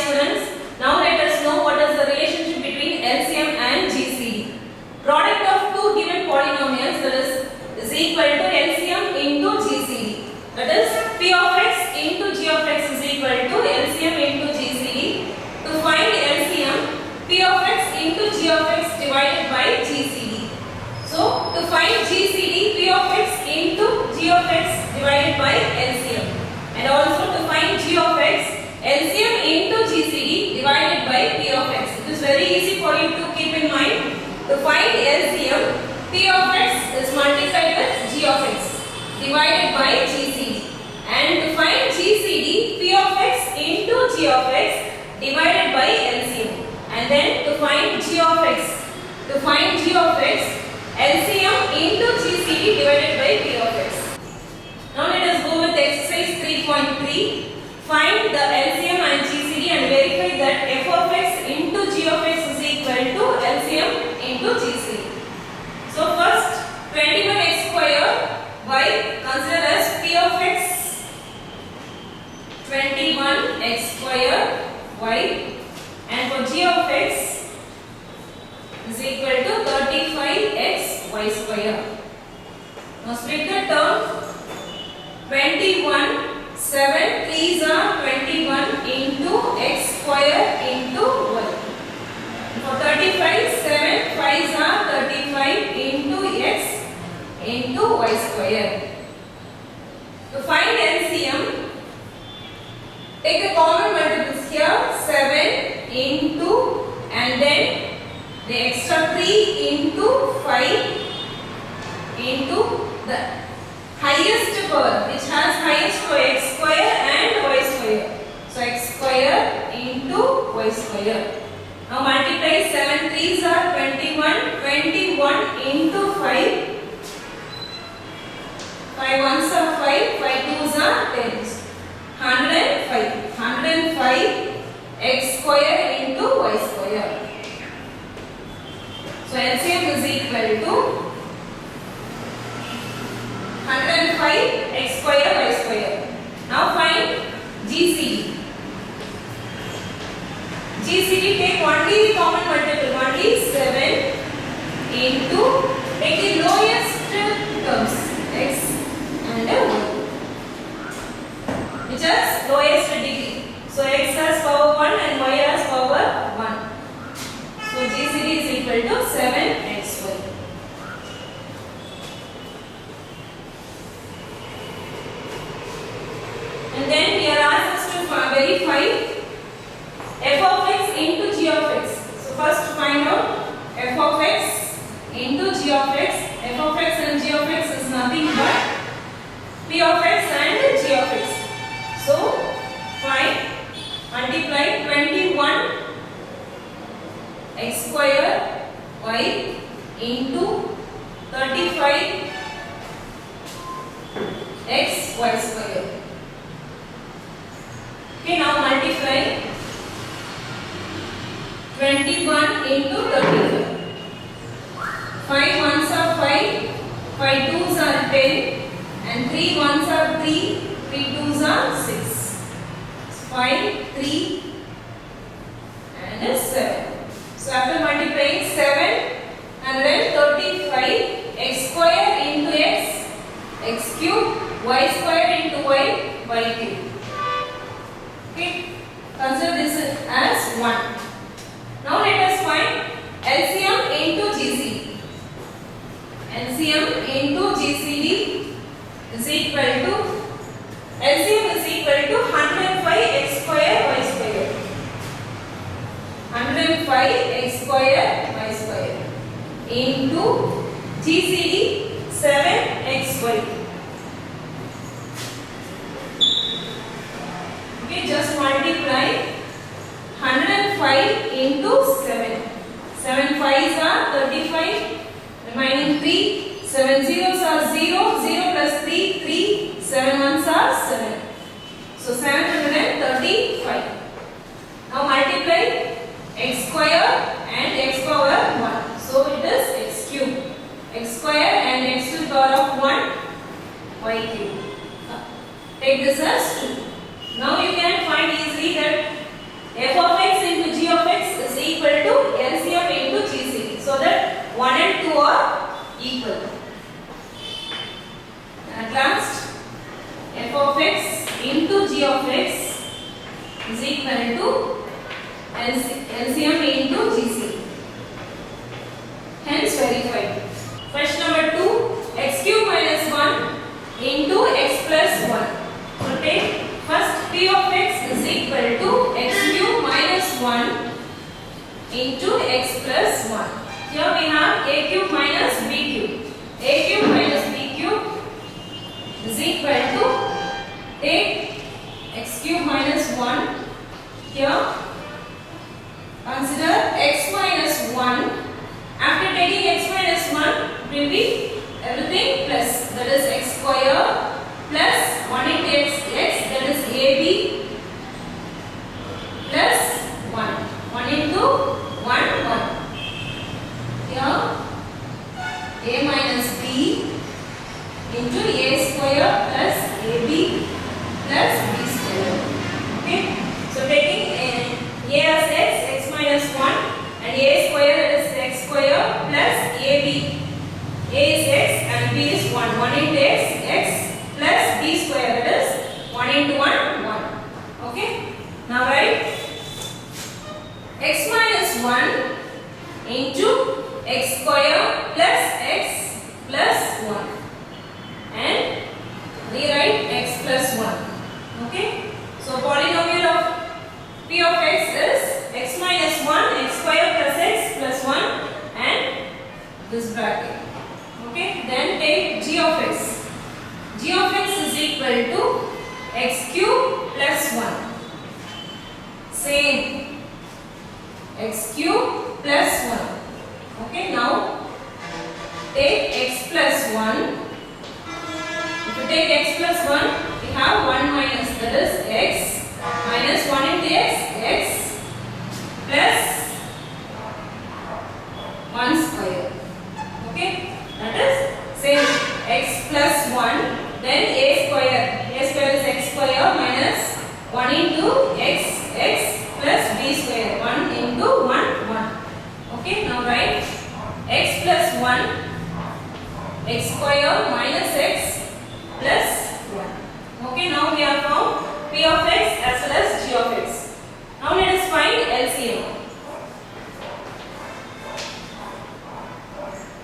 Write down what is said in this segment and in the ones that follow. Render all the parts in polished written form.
students, now let us know what is the relationship between LCM and GCD. Product of two given polynomials, that is equal to LCM into GCD. That is P of x into G of x is equal to LCM into GCD. To find LCM, P of x into G of x divided by GCD. So to find GCD, P of x into G of x divided by LCM. And also to find G of x, LCM into GCD divided by P of x. It is very easy for you to keep in mind. To find LCM, P of x is multiplied with G of x divided by GCD. And to find GCD, P of x into G of x divided by LCM. And then to find G of x, LCM into GCD divided by P of x. Now let us go with exercise 3.3. Find the LCM and GCD and verify that f of x into G of x is equal to LCM into GCD. So first 21x square y consider as P of x, 21x square y, and for G of x is equal to 35x y square. Now split the term. 21 7 3s are 21 into x square into y. For 35, 7 5s are 35 into x into y square. To find LCM, take the common multiples here, 7 into, and then the extra 3 into 5 into the highest power, which has highest power, x square and y square. So x square into y square. Now multiply 7 3s are 21, 21 into 5, 5 1s are 5, 5 2s are 10. 105 x square into y square. So LCM is equal to 105 x square y square. Now find GCD. GCD, take only the common multiple, only 7 into, take the lowest terms, x and y, which has lowest degree. So x has power 1 and y has power 1. So GCD is equal to 7xy. And then we are asked to verify f of x into g of x. So first find out f of x into g of x. F of x and g of x is nothing but p of x and g of x. So find, multiply 21 x square y into 35 x y square. Okay, now multiply 21 into 35. 5 1s are 5, 5 2s are 10, and 3 1s are 3, 3 2s are 6. 5, 3, and 7. So after multiplying 7 and then 35 x square into x, x cube, y square into y, y cube. Okay, consider this as 1. Now let us find LCM into GCD. LCM into GCD is equal to, LCM is equal to 105 x square y square. 105 x square y square into GCD 7xy. Okay, just multiply 105 into 7. 7 5s are 35, remaining 3. 7 zeros are 0, 0 plus 3, 3. 7 1s are 7. So 735. Now multiply x square and x power 1. So it is x cube. X square and x to the power of 1, y cube. Take this as 2. Now you can find easily that f of x into g of x is equal to LCM into GCD, so that 1 and 2 are equal. At last, f of x into g of x is equal to LCM into GCD. Hence verified. Question number 2, x cube minus 1 into x plus 1. So take first p of x is equal to x cube minus 1 into x plus 1. Here we have a cube minus b cube. A cube minus b cube is equal to, take x cube minus 1. Here consider x minus 1. After taking x minus 1 will be everything plus, that is x square plus 1 into x, that is ab plus 1. 1 into 1, 1. Here a minus b into a square plus ab plus b square. Okay. So taking a as x minus 1 and a square, that is x square plus ab. A is x and b is 1. 1 into x plus b square, that is 1 into 1, 1. Okay. Now write x minus 1 into x square plus x plus 1 and rewrite x plus 1. Okay. So polynomial of p of x is x minus 1, x square plus x plus 1 and this bracket. Okay. Then take g of x. G of x is equal to x cube plus 1. Same. X cube plus 1. Okay. Now take x plus 1. If you take x plus 1, we have 1 minus, that is x minus 1 into x plus 1 square. Okay, that is same, x plus 1, then a square is x square minus 1 into x plus b square, 1 into 1, 1. Okay, now write x plus 1, x square minus x plus 1. Okay, now we have found p of x as well as g of x. Now let us find LCM.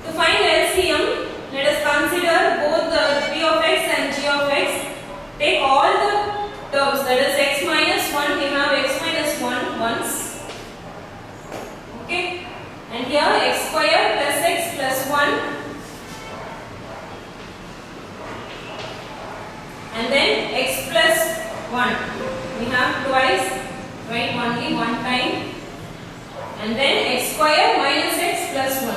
To find LCM, let us consider both the p of x and g of x. Take all the terms, that is x minus 1, we have x minus 1 once. Okay, and here x square plus x plus 1. And then x plus 1 we have twice, write only one time, and then x square minus x plus 1.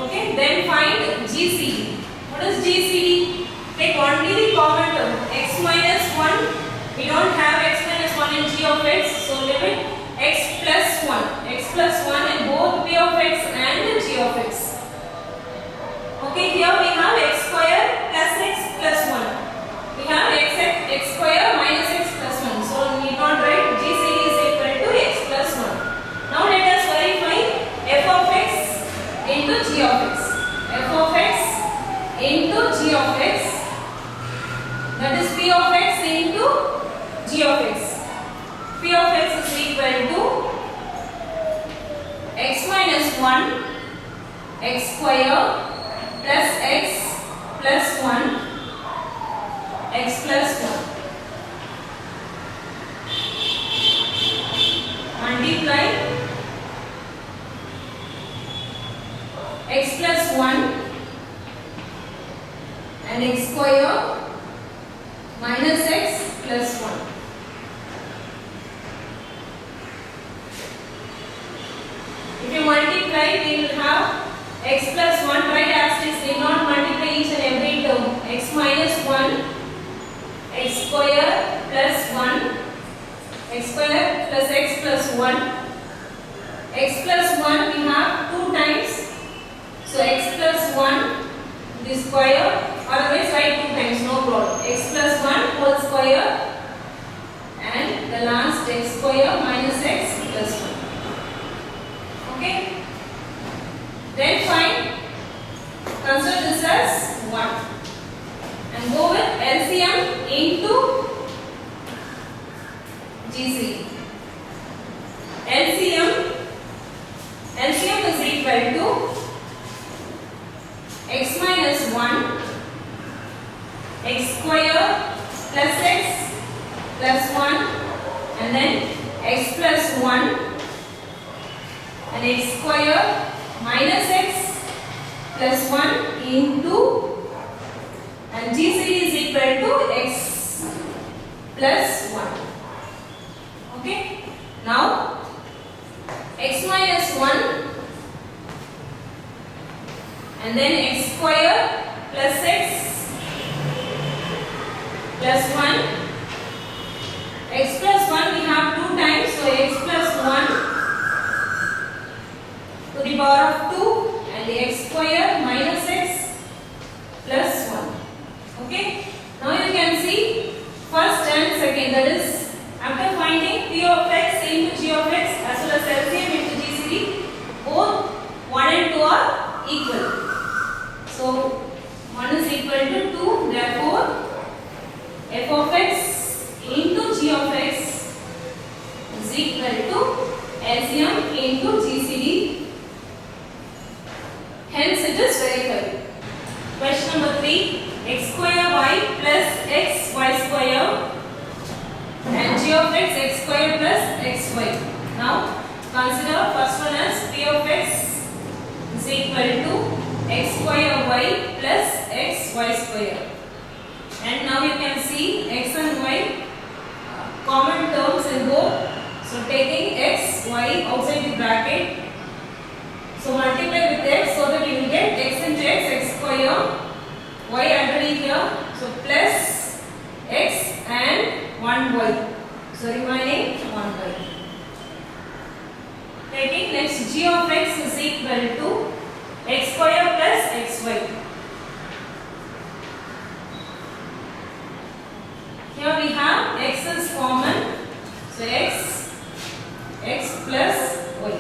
Okay, then find GCD. What is GCD? Take only the common term, x minus 1. We don't have x minus 1 in g of x, so limit x plus 1. X plus 1 in both p of x and g of x. Okay, here we have x square plus x plus 1. We have x square minus x plus 1. So we need not write GCD is equal to x plus 1. Now let us verify f of x into g of x. F of x into g of x, that is p of x into g of x. P of x is equal to x minus 1, x square plus x plus 1, x plus 1. Multiply x plus 1 and x square minus x plus 1. If you multiply, we will have x plus 1, right as it is, need not multiply each and every term. X minus 1, x square plus 1, x square plus x plus 1. X plus 1 we have 2 times. So x plus 1 the square Otherwise write 2 times, no problem. X plus 1 whole square and the last x square minus x plus 1. Okay? Then find, consider this as 1 and go with LCM into GCD. LCM is equal to x minus 1 x square plus x plus 1 and then x plus 1 and x square minus x plus 1 into, and GCD is equal to x plus 1. Okay? Now x minus 1 and then x square plus x plus 1. X plus 1 we have 2 times, so x plus 1 to the power of 2 and the x square minus x plus 1. Okay? Now you can see first and second, that is after finding p of x into g of x as well as LCM into GCD, both 1 and 2 are equal. So 1 is equal to 2, therefore f of x into g of x is equal to LCM into GCD. Hence it is verified. Question number 3. X square y plus x y square and g of x square plus xy. Now consider first one as p of x is equal to x square y plus x y square. And now you can see x and y common terms in both. So taking x, y outside the bracket. So multiply with x so that you will get x into x square, y underneath here. So plus x and 1y. So remaining 1y. Taking next g of x is equal to x square plus xy. Here we have x is common. So x plus y.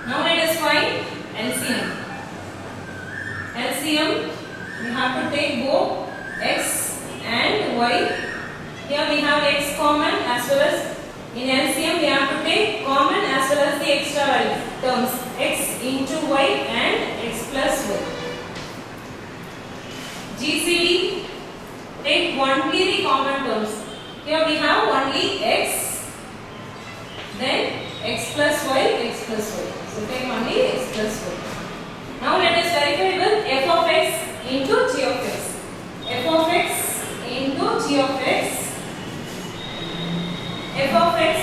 Now let us find LCM. LCM we have to take both x and y. Here we have x common as well as in LCM we have to take common as well as the extra terms x into y and x plus y. GCD, take only the common terms. Here we have only x, then x plus y, So take only x plus y. Now let us verify with f of x into g of x. F of x into g of x. F of x,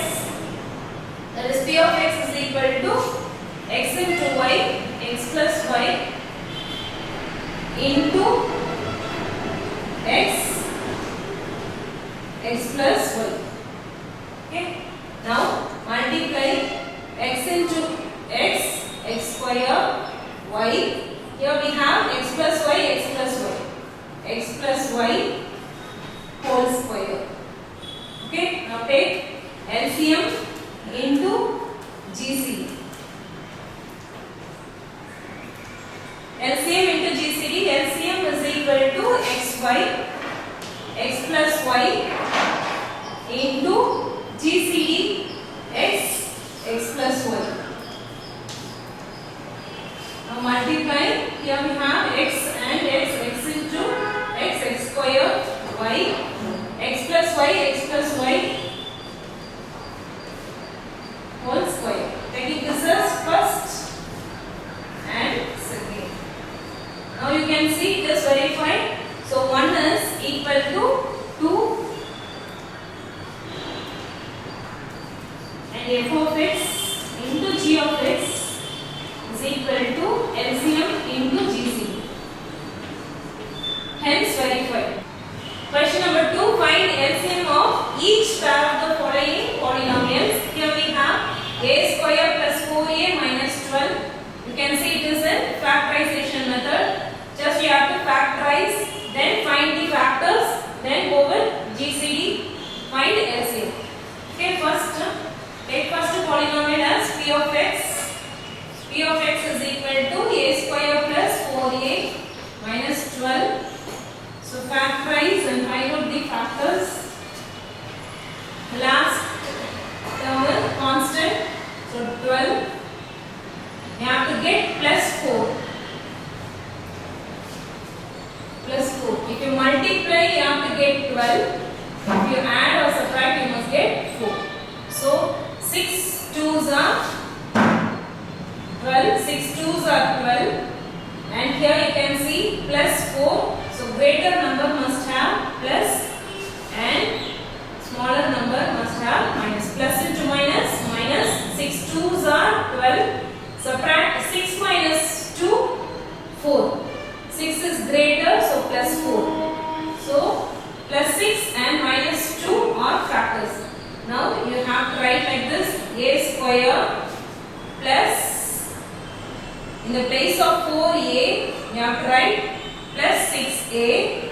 that is p of x is equal to x into y, x plus y into x plus y. Okay. Now multiply x into x square, y. Here we have x plus y, x plus y whole square. Okay. Now take LCM into GCD. LCM into GCD, LCM is equal to xy, x plus y into GCD, x plus y. Now multiply, here we have x and x into x square, y, x plus y whole square. Taking this as first and second. Now you can see it is verified. So 1 is equal to 2 and f of x into g of x is equal to LCM into GCD. Hence verified. Question number 2. Find LCM of each pair of the following polynomials. Here we have a square plus 4a minus 12. You can see it is a factorization method. Just you have to factorize simplifies and find out the factors. The last term is constant. So 12. You have to get plus 4. Plus 4. If you multiply, you have to get 12. If you add or subtract, you must get 4. So 6 2s are 12. 6 2s are 12. And here you can see plus 4. So greater number must have plus and smaller number must have minus. Plus into minus, minus. 6 2s are 12. Subtract 6 minus 2, 4. 6 is greater, so plus 4. So plus 6 and minus 2 are factors. Now you have to write like this: a square plus, in the place of 4a, you have to write plus 6a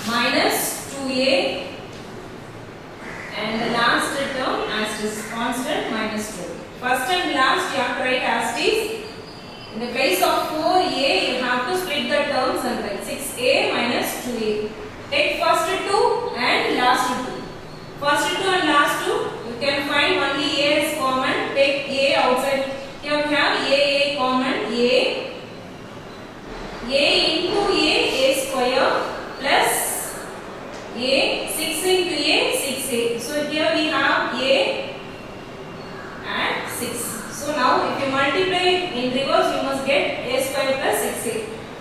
minus 2a, and the last term as is constant minus 2. First and last you have to write as is. In the place of 4a, you have to split the terms and write 6a minus 2a. Take first 2 and last 2. First 2 and last 2, you can find only a is common. Take a outside. Here we have a common. A into a square plus a, 6 into a, 6a. So here we have a and 6. So now if you multiply in reverse, you must get a square plus 6a.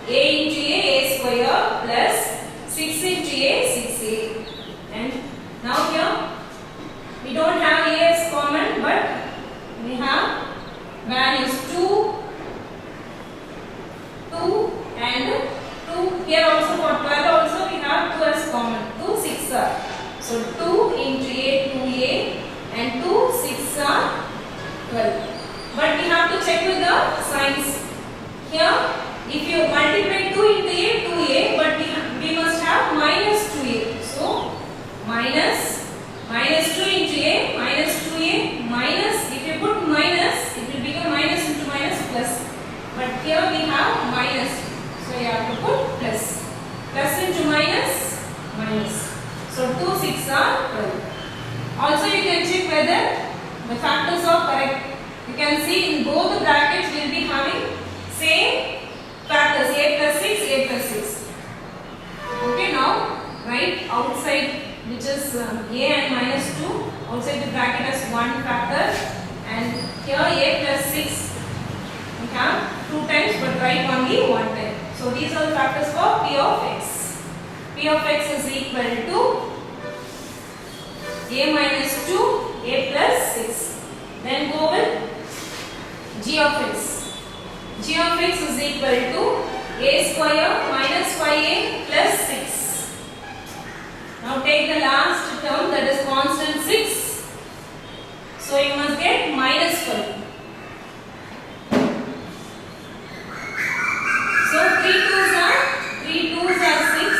A into a square plus 6 into a, 6a. And now here we don't have a as common, but we have values 2 and 2. Here also for 12 also we have 2 as common. 2 6 are. So 2 into a, 2a, and 2 6 are 12. But we have to check with the signs. Here if you multiply 2 into a, 2a, but we must have minus 2a. So minus 2 into a, minus 2a, minus, if you put minus, it will become minus into minus plus. But here we have minus. So you have to put plus. Plus into minus, minus. So 2 6 are 12. Also you can check whether the factors are correct. You can see in both the brackets we will be having same factors, a plus 6, a plus 6. Okay, now write outside, which is a and minus 2. Outside the bracket as one factor, and here a plus 6 we have 2 times, but write only 1 time. So these are the factors for p of x. P of x is equal to a minus 2, a plus 6. Then go with g of x. G of x is equal to a square minus 5a plus 6. Now take the last term, that is constant 6. So you must get minus 5. So 3 2s are 6.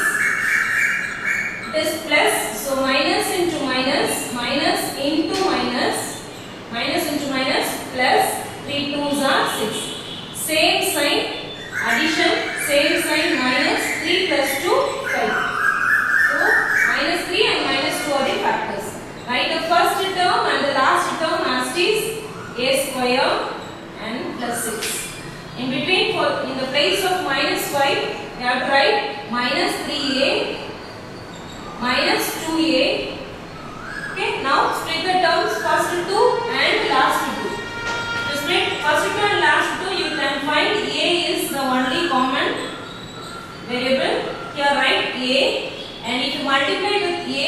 It is plus. So minus into minus, minus into minus, minus into minus, plus 3 2s are 6. Same sign, addition, same sign, minus 3 plus 2, 5. So minus 3 and minus 2 are the factors. Write the first term and the last term as is a square and plus 6. In between, in the place of minus 5, you have to write minus 3a, minus 2a. Okay, now split the terms first 2 and last 2. To split first 2 and last 2, you can find a is the only common variable. Here write a, and if you multiply with a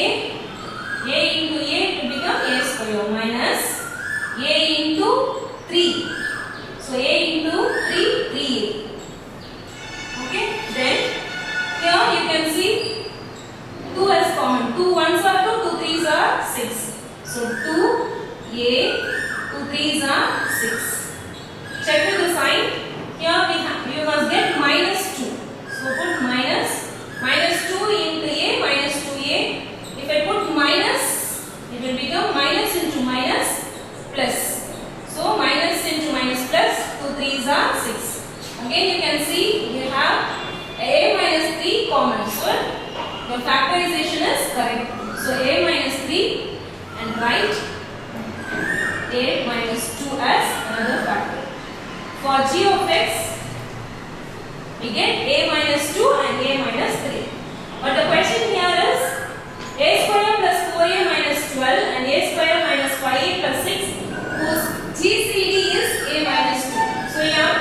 into a, it will become a square minus a into 3. So a into 3, 3a. Okay, then here you can see 2 as common. 2 1s are 2, 2 3s are 6. So 2a, 2 3s are 6. Check with the factorization is correct. So a minus 3 and write a minus 2 as another factor. For g of x, we get a minus 2 and a minus 3. But the question here is a square plus 4a minus 12 and a square minus 5a plus 6 whose GCD is a minus 2. So you have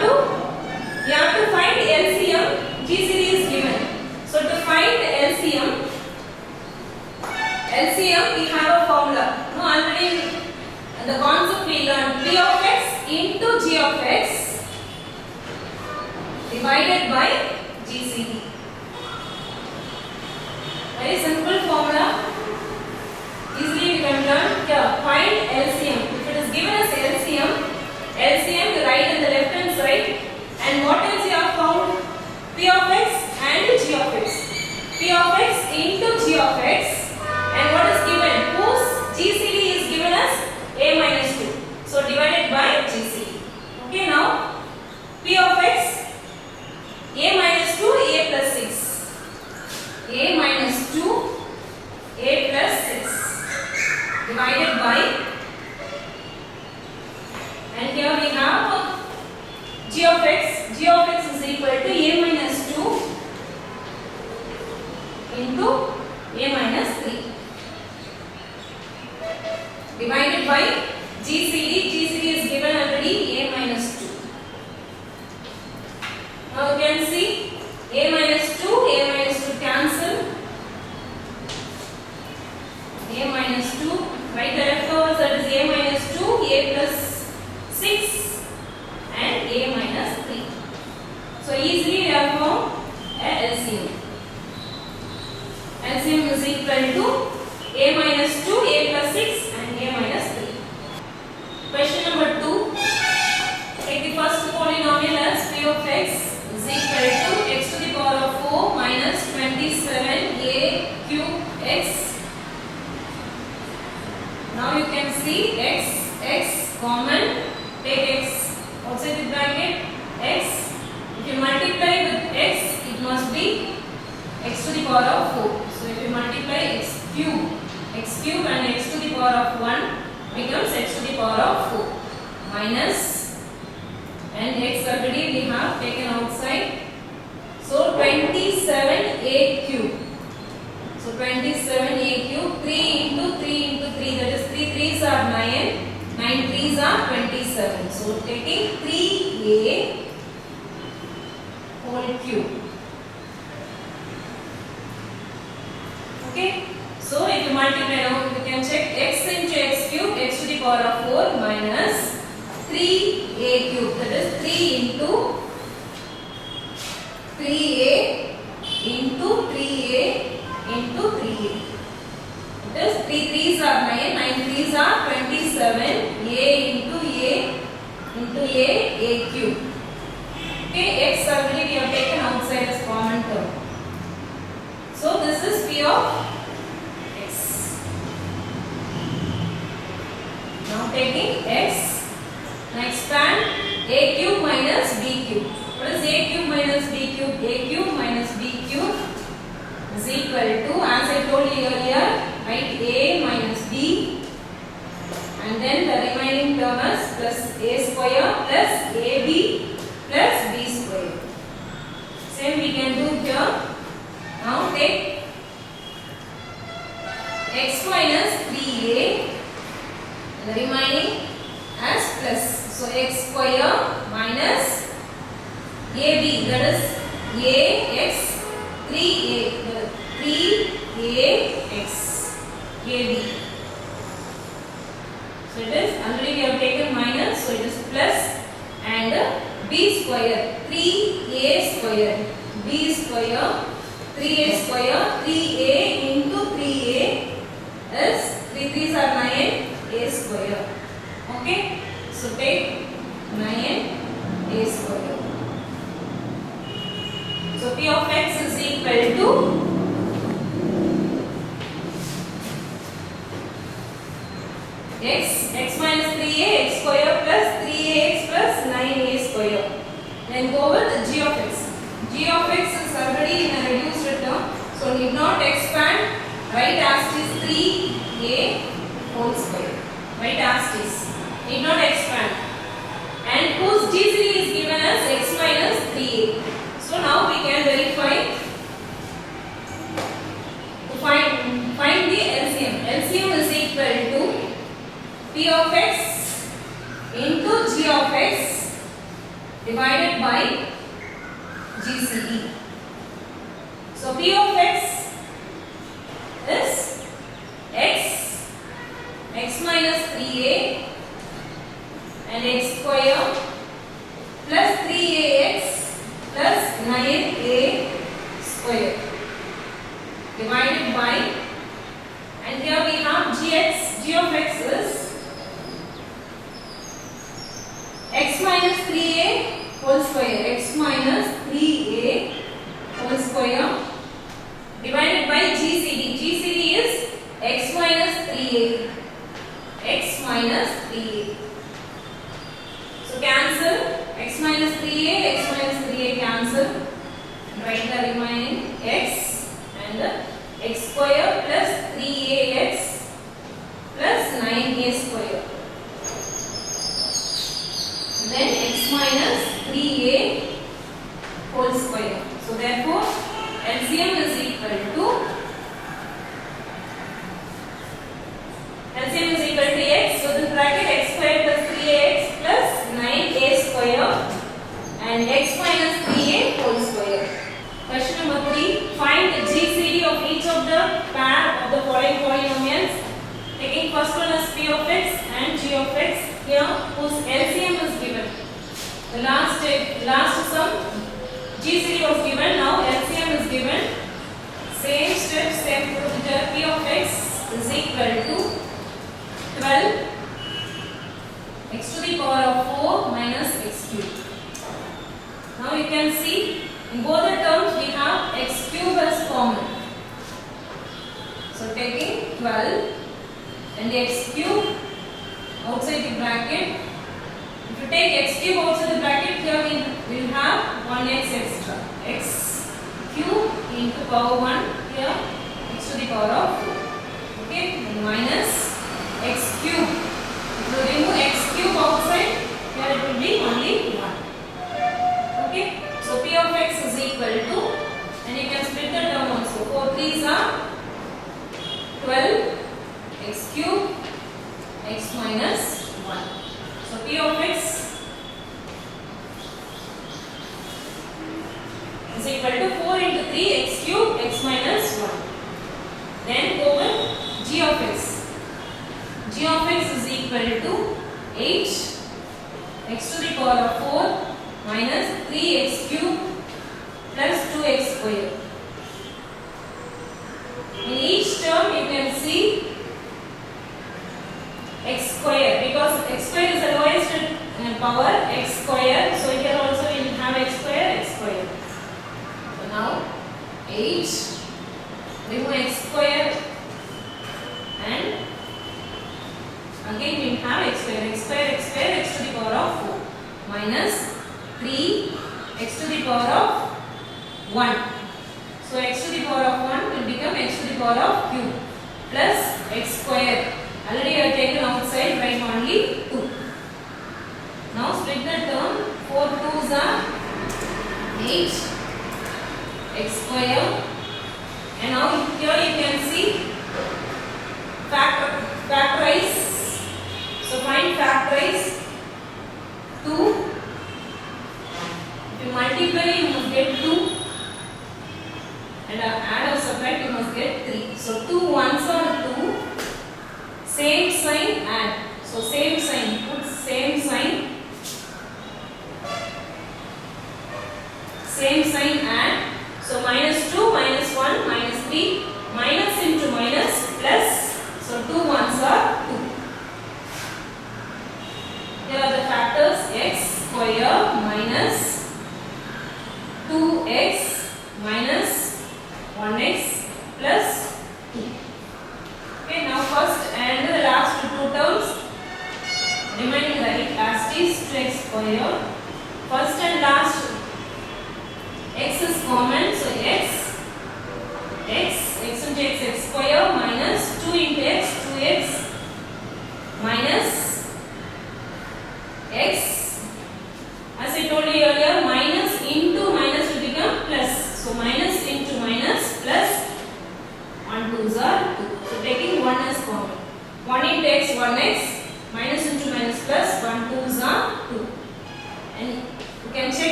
to find LCM. GCD is given. So to find LCM we have a formula. No, already the concept we learned. P of x into g of x divided by GCD. Very simple formula. Easily we can learn. Here, find LCM. If it is given as LCM you write on the left hand side. And what else you have found? P of x and g of x. P of x into g of x. And what is given? Whose GCD is given as a minus 2. So divided by GCD. Okay, now P of x, a minus 2, a plus 6. A minus 2, a plus 6 divided by, and here we have g of x. G of x is equal to a minus 2 into a minus 3 divided by GCD. GCD is given already a minus 2. Now you can see a minus 2 cancel. A minus 2, write the leftovers, that is a minus 2, a plus 6 and a minus 3. So easily we have found a LCM. LCM is equal to a minus 2, a plus 6 and a minus 3. Question number 2. Take the first polynomial as p of x is equal to x to the power of 4 minus 27a cube x. Now you can see x common. Take x outside the bracket. X. If you multiply with x, it must be x to the power of 4. So if you multiply x cube and x to the power of 1 becomes x to the power of 4 minus, and x already we have taken outside. So 27a cube. So 27a cube, 3 into 3 into 3, that is 3 3s are 9, 9 3s are 27. So taking 3a whole cube. Okay. So if you multiply now, you can check x into x cube, x to the power of 4 minus 3a cube, that is 3 into 3a into 3a into 3a. That is 3 3s are 9, 9 3s are 27, a into a cube. Okay, x already we have taken outside as common term. So this is p of x. Now taking x, now expand a cube minus b cube. What is a cube minus b cube? A cube minus b cube is equal to, as I told you earlier, write a minus b and then the remaining term is plus a square plus ab plus b square. Same we can do here. Now take x minus 3a and the remaining as plus. So x square minus ab, that is ax 3a, 3ax ab. So it is already we have taken minus, so it is plus, and b square 3a square, b square 3a square, 3a into 3a is 3 3s are 9, a square. Okay, so take 9a square. So p of x is equal to x minus 3a x square plus 3ax plus 9a square. Then go with g of x. G of x is already in a reduced term. So So need not expand. Write as it is 3a whole square. Write as it is. Need not expand. And whose GCD is given as x minus 3a. So now we can verify. To find the LCM. LCM is equal to P of x into G of x divided by GCD. So P of x is x minus 3a and x square plus 3ax plus 9a square divided by, and here we have g of x is x minus 3a whole square, x minus 3a whole square divided by GCD. GCD is x minus 3a. X minus 3a. So cancel x minus 3a, x minus 3a cancel. Write the remaining x and x square plus 3ax plus 9a square. Then x minus 3a whole square. So therefore LCM is equal to x. So the bracket x square plus 3ax plus 9a square and x minus 3a whole square. Question number 3. Find the GCD of each of the pair of the following polynomials. Taking first one as p of x and g of x, here whose LCM is given. The last sum GCD was given, now LCM is given. Same step, same procedure. P of x is equal to 12 x to the power of 4 minus x cube. Now you can see in both the terms we have x cube as common. So taking 12 and the x cube outside the bracket. If you take x cube outside the bracket, here we will have 1x extra. X cube into power 1, here x to the power of 4. Okay, and minus x cube. If you remove x cube outside, here it will be only 1. Okay, so P of x is equal to, and you can split the term also. 4 3s are 12 x cube x minus 1. So P of x is equal to 4 into 3 x cube x minus 1. Then go with g of x. G of x is equal to 8 x to the power of 4 minus 3x cube plus 2x square. In each term you can see x square, because x square is the lowest power, x square. So here also we will have x square, x square. So now 8, remove x square, and again we will have x square, x square, x square, x to the power of 4 minus 3 x to the power of 1. So x to the power of 1 will become x to the power of cube plus x square. Already I have taken outside, write only 2. Now split the term. 4 2s are 8 x square, and now here you can see factorize. So find factorize 2. If you multiply you must get 2, and add or subtract you must get 3. So 2 1s are 2. Same sign add. So same sign, put same sign. Same sign add. So minus 2, minus 1, minus 3, minus into minus plus. So 2 1s are 2. Here are the factors: x square minus 2x minus 1x plus 2. Okay, now first and the last two terms remaining right as is 2x square. First and last x is common, so x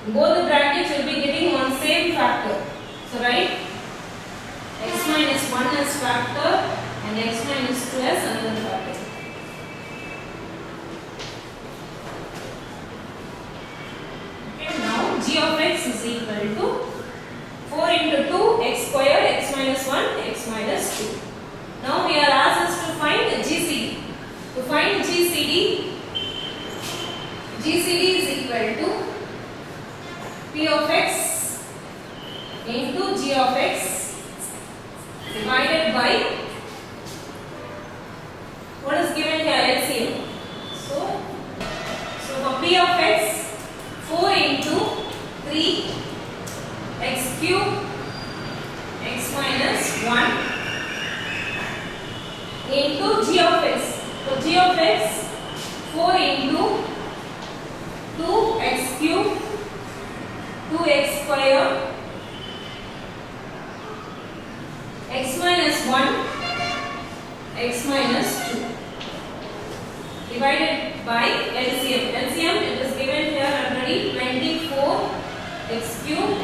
both the brackets will be giving one same factor. So write x minus 1 as factor and x minus 2 as another factor. Okay, now g of x is equal to 4 into 2 x square x minus 1 x minus 2. Now we are asked to find GCD. To find GCD is equal to P of x into G of x divided by what is given here, LCM. So for P of x, 4 into 3 x cube x minus 1 into G of x. So G of x, 4 into 2x cube 2x square x minus 1 x minus 2 divided by LCM. LCM it is given here already, 24 x cube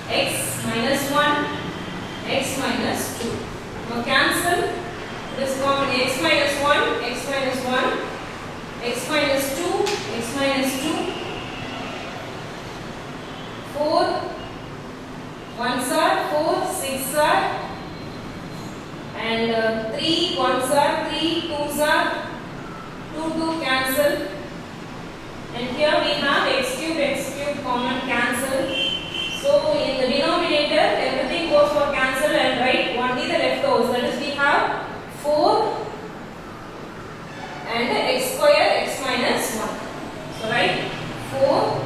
x minus 1 x minus 2. Now cancel this common, x minus 1 x minus 1 x minus 2 x minus 2, 4 ones are 4, 6 are, and 3 ones are 3, 2s are 2 cancel, and here we have x cube common cancel. So in the denominator everything goes for cancel and write only the leftovers, that is we have 4 and x square x minus 1. So write 4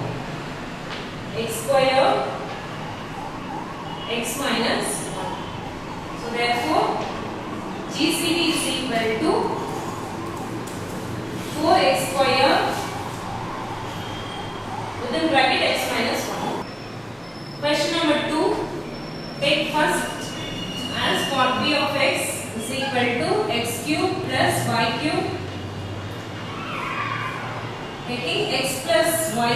x square x minus 1. So therefore GCD is equal to 4x square within bracket x minus 1. Question number 2. Take first as for P of x is equal to x cube plus y cube. Taking x plus y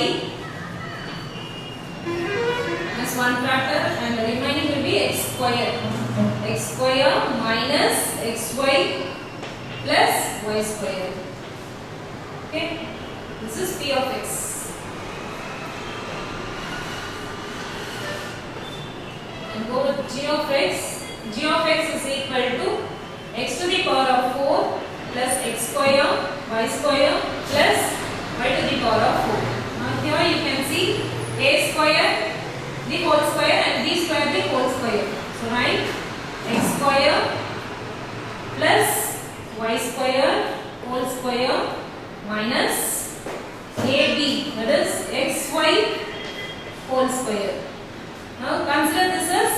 as one factor and the remaining will be x square. X square minus xy plus y square. Okay, this is P of x. And go to g of x. G of x is equal to x to the power of 4 plus x square y square plus y to the power of 4. Now here you can see a square the whole square and b square the whole square. So write x square plus y square whole square minus ab, that is xy whole square. Now consider this as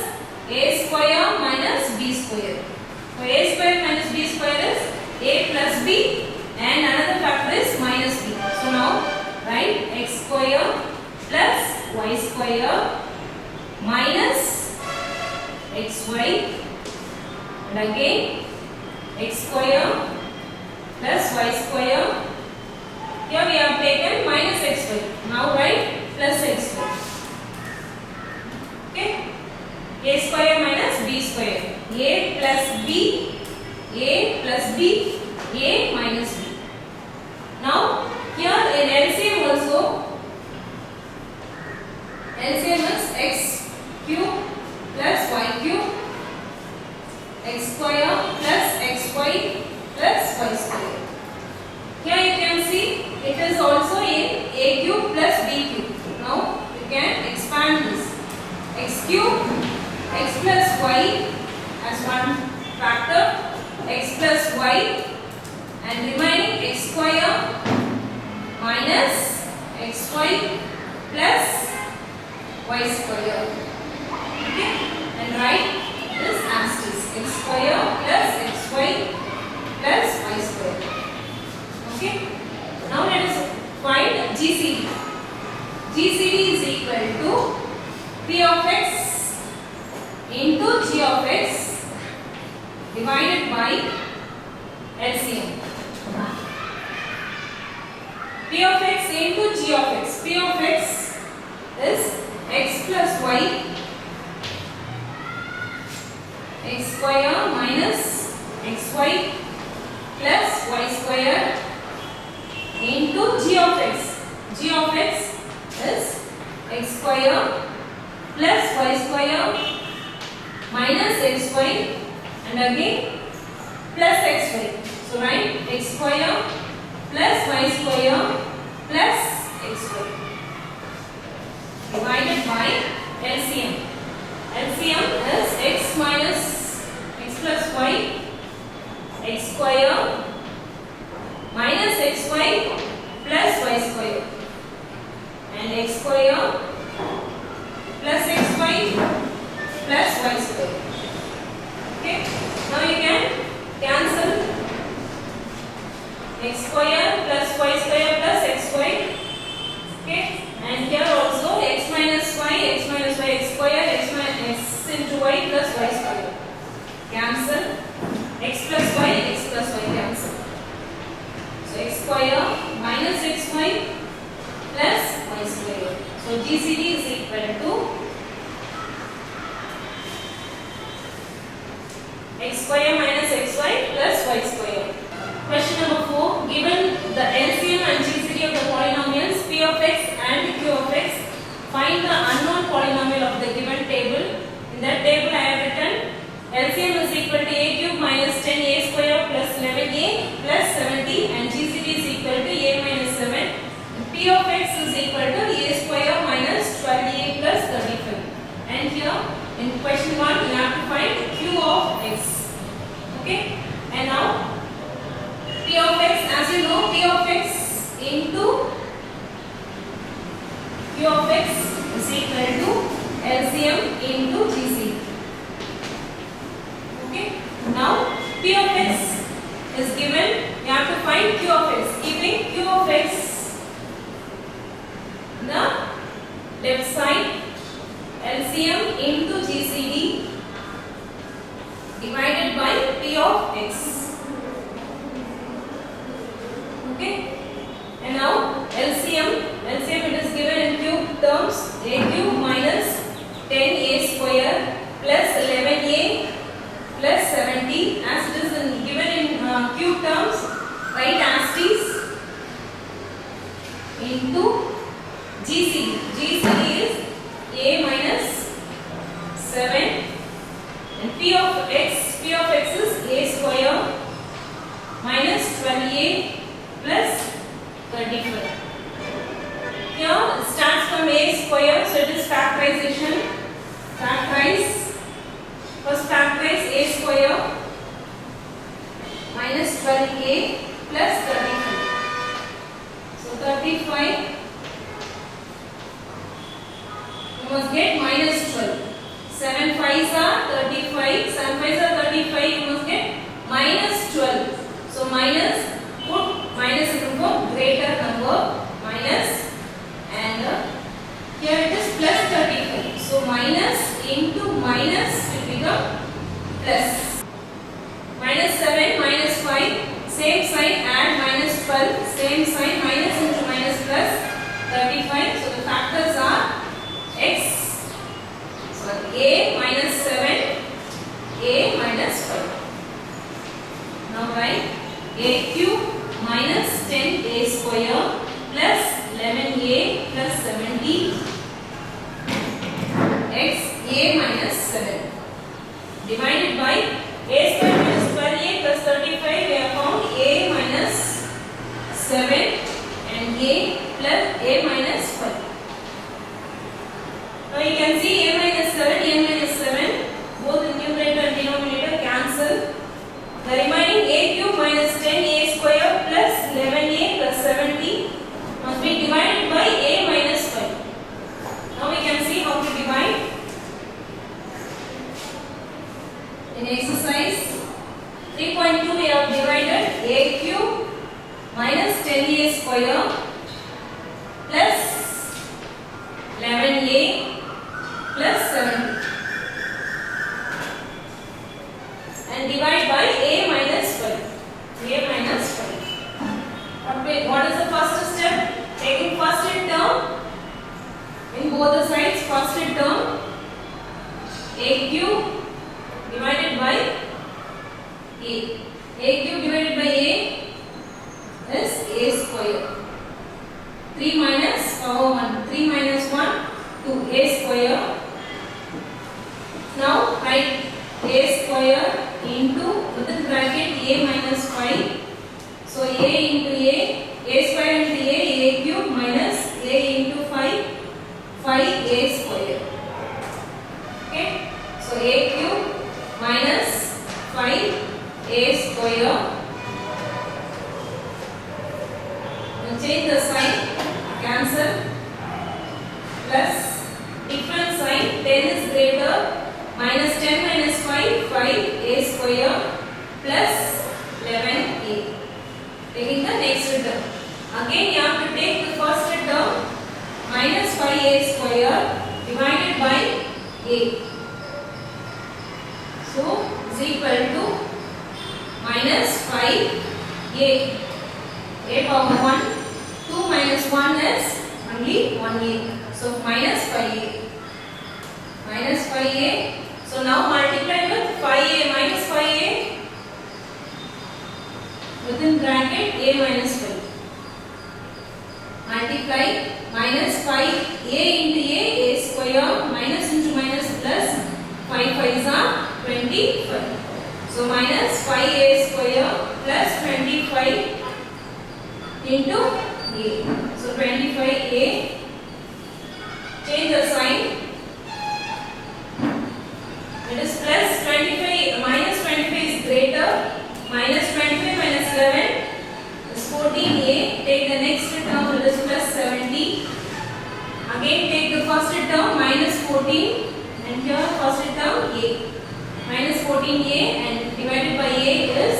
a square minus b square. So a square minus b square is a plus b and another factor is minus b. So now write x square plus y square minus xy and again x square plus y square. Here we have taken minus xy. Now write plus xy. Okay. A square minus b square. A plus b, a plus b, a minus b. Now here in LCM also, LCM is x cube plus y cube, x square plus xy plus y square. Here you can see it is also in a cube plus b cube. Now you can expand this. X cube, x plus y as one factor, x plus y and remaining x square minus xy plus y square. Okay, and write this asterisk x square plus xy plus y square. Okay, now let us find GCD. GCD is equal to P of x into G of x divided by LCM. P of x into G of x. P of x, the square minus xy plus y square into g of x. G of x is x square plus y square minus xy and again plus xy. So write x square plus y square plus xy divided by LCM. LCM is x minus x plus y, x square minus xy plus y square and x square plus xy plus y square. Okay, now you can cancel x square plus y square plus xy. Okay, and here also x minus y, x square, x into y plus y square. Cancel x plus y cancel. So x square minus xy plus y square. So GCD is equal to x square minus xy plus y square. Question number 4. Given the LCM and GCD of the polynomials p of x and q of x, find the unknown polynomial of the given table. In that table I have written LCM is equal to a cube minus 10a square plus 11a plus 70 and GCD is equal to a minus 7. And p of x is equal to a square minus 12a plus 35. And here in question 1 you have to find q of x. Okay, and now p of x, as you know, p of x into q of x is equal to LCM into GCD. Okay, now p of x is given, you have to find q of x. Keeping q of x the left side, LCM into GCD divided by p of x. Okay, and now LCM it is given in cube terms, a cube minus 10a square plus 11a plus 70. As it is given in cube terms, write as is into GCD. GCD is a minus 7 and p of x is a square minus 12a plus 35. Here it starts from a square, so it is factorization. Factorize. First factorize a square minus 12a plus 35. So 35 you must get minus 12. 7 5s are 35. 7 5s are 35. You must get minus 12. So minus, put minus for greater number, minus, and here it is plus 35. So minus into minus will become plus. Minus 7, minus 5, same sign, add minus 12, same sign, minus into minus plus 35. So the factors are x, so a minus 7, a minus 5. Now write a cube minus 10a square plus 11a plus 70 x a minus 7 divided by a square minus 12a plus 35. We have found a minus 7 and a plus a minus 5. Now you can see a minus 7, a minus 7, both the numerator and denominator cancel. The remaining a cube minus 10a square plus 11a plus 70 must be divided by a minus 5. Now we can see how to divide. In exercise 3.2 we have divided a cube minus 10a square plus 11a plus 70 and divide by a minus 5. A minus 5. What is the first step? Taking first term in both the sides, first term a cube divided by a. A cube divided by a is a square. 3 minus power 1. 3 minus 1 2 a square. Now write a square into within bracket a minus 5. So a into a square into a cube minus a into 5, 5a square. Okay, so a cube minus 5a square. We'll change the sign, cancel, plus different sign, 10 is greater, minus 10 minus 5, 5a square plus 11a. Taking the next term. Again you have to take the first term, minus 5a square divided by a. So is equal to minus 5a. A power 1. 2 minus 1 is only 1a. So minus 5a. Minus 5a. So now multiply with 5a minus 5a within bracket a minus 5. Multiply minus 5a into a square, minus into minus plus 5 5s are 25. So minus 5a square plus 25 into a. So 25a. Change the sign. It is plus 25, minus 25 is greater. Minus 25 minus 11 is 14a. Take the next term, it is plus 70. Again take the first term, minus 14. And here first term a. Minus 14a and divided by a is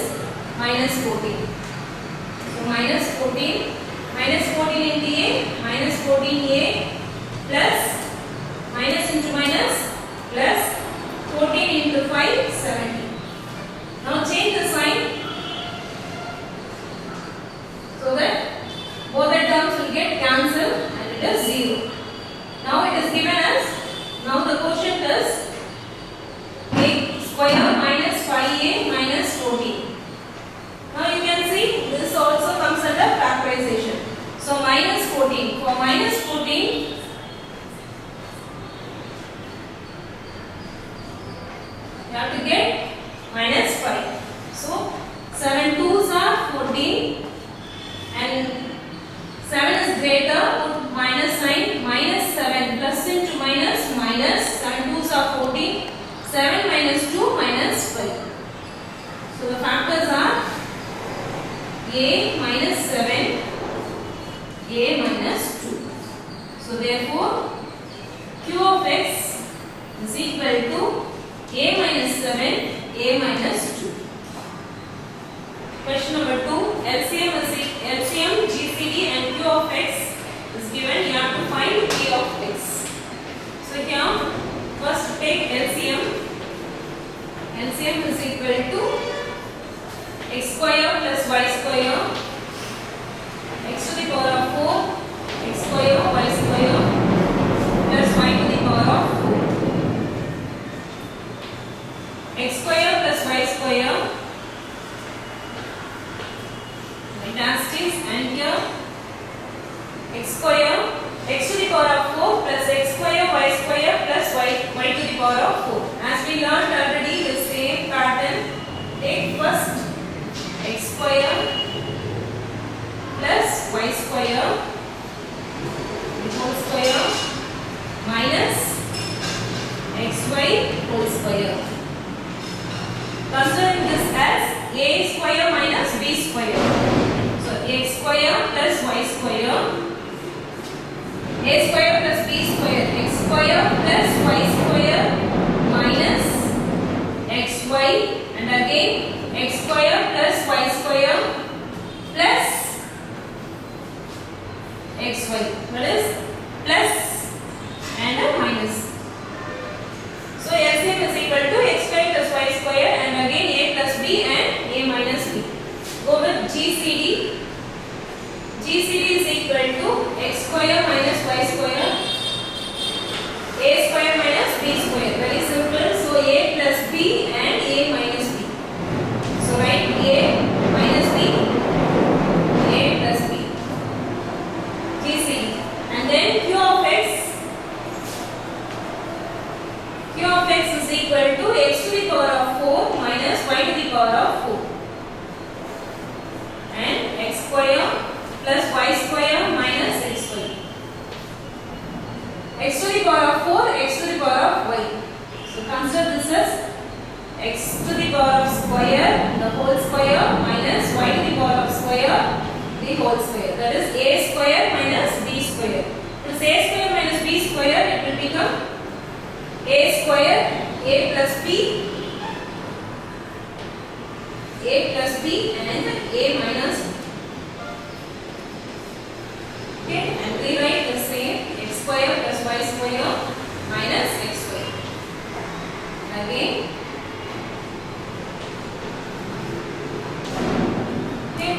minus 14. So minus 14. Minus 14 into a. Minus 14a plus minus into minus plus 14 into 5, 70. Now change the sign so that both the terms will get cancelled and it is 0. Now it is given as, now the quotient is a square minus 5a minus 14. Now you can see this also comes under factorization. So minus 14. For minus 14, you have to get minus 5. So 7 2s are 14 and 7 is greater, put minus sign, minus 7 plus into minus, minus 7 2s are 14, 7 minus 2 minus 5. So the factors are a minus 7, a minus 2. So therefore q of x is equal to a minus 7, a minus 2. Question number 2. LCM, GCD and Q of x is given. You have to find P of x. So here first take LCM. LCM is equal to x square plus y square, x to the power of 4, x square y square plus y to the power of 4. X square plus y square, it as it is, and here x square, x to the power of 4 plus x square y square plus y to the power of 4. As we learned already the same pattern, take first x square plus y square whole square minus xy whole square. Considering this as a square minus b square. So x square plus y square, a square plus b square, x square plus y square minus xy, and again x square plus y square plus xy. That is plus and a minus. So LCM is equal to x square plus y square and again a plus b and a minus b. Go with GCD. GCD is equal to x square minus y square, a square minus b square. Very simple. So So a plus b and a minus b. So write a minus b, a plus b. GCD. And then q of x is equal to x to the power of 4 minus y to the power of 4. And x square plus y square minus x square. X to the power of 4, x to the power of y. So consider this as x to the power of square, the whole square, minus y to the power of square, the whole square. That is a square minus b square. This a square minus b square, it will become a square, a plus b, and a minus b. Okay, and rewrite the same x square plus y square minus x square. Again, okay,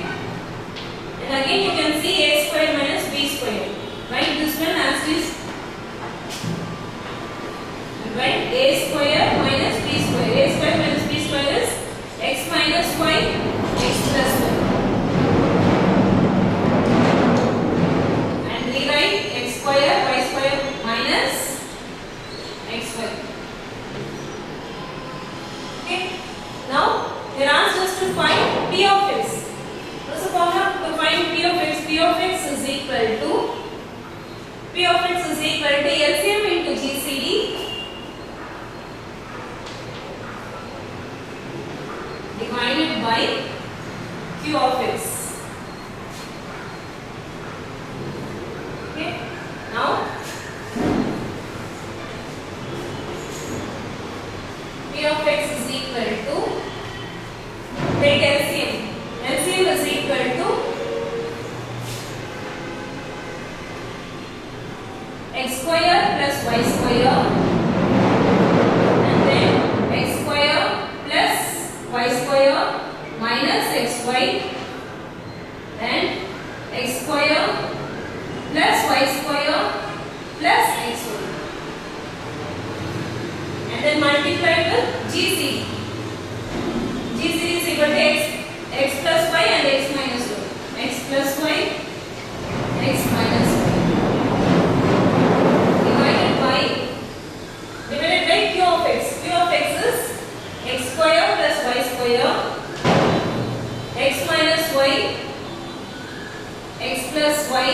and again you can see a square minus b square. Write this one as this. Write a square minus b square. A square minus b square is x minus y, x plus y. And rewrite x square, y square minus xy. Okay. Now they asked us to find p of x. What's the formula to find p of x? P of x is equal to LCM into GCD divided by q of x. Okay. Now p of x is equal to, take LCM. LCM is equal to x square plus y square, and then x square plus y square minus xy, and x square plus y square plus xy, and then multiplied with GCD. GCD is equal to x plus y and x minus y. X plus y, x minus y. Divided by q of x. Q of x is x square plus y square, x minus y, x plus y,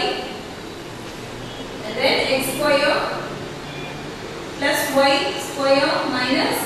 and then x square plus y square minus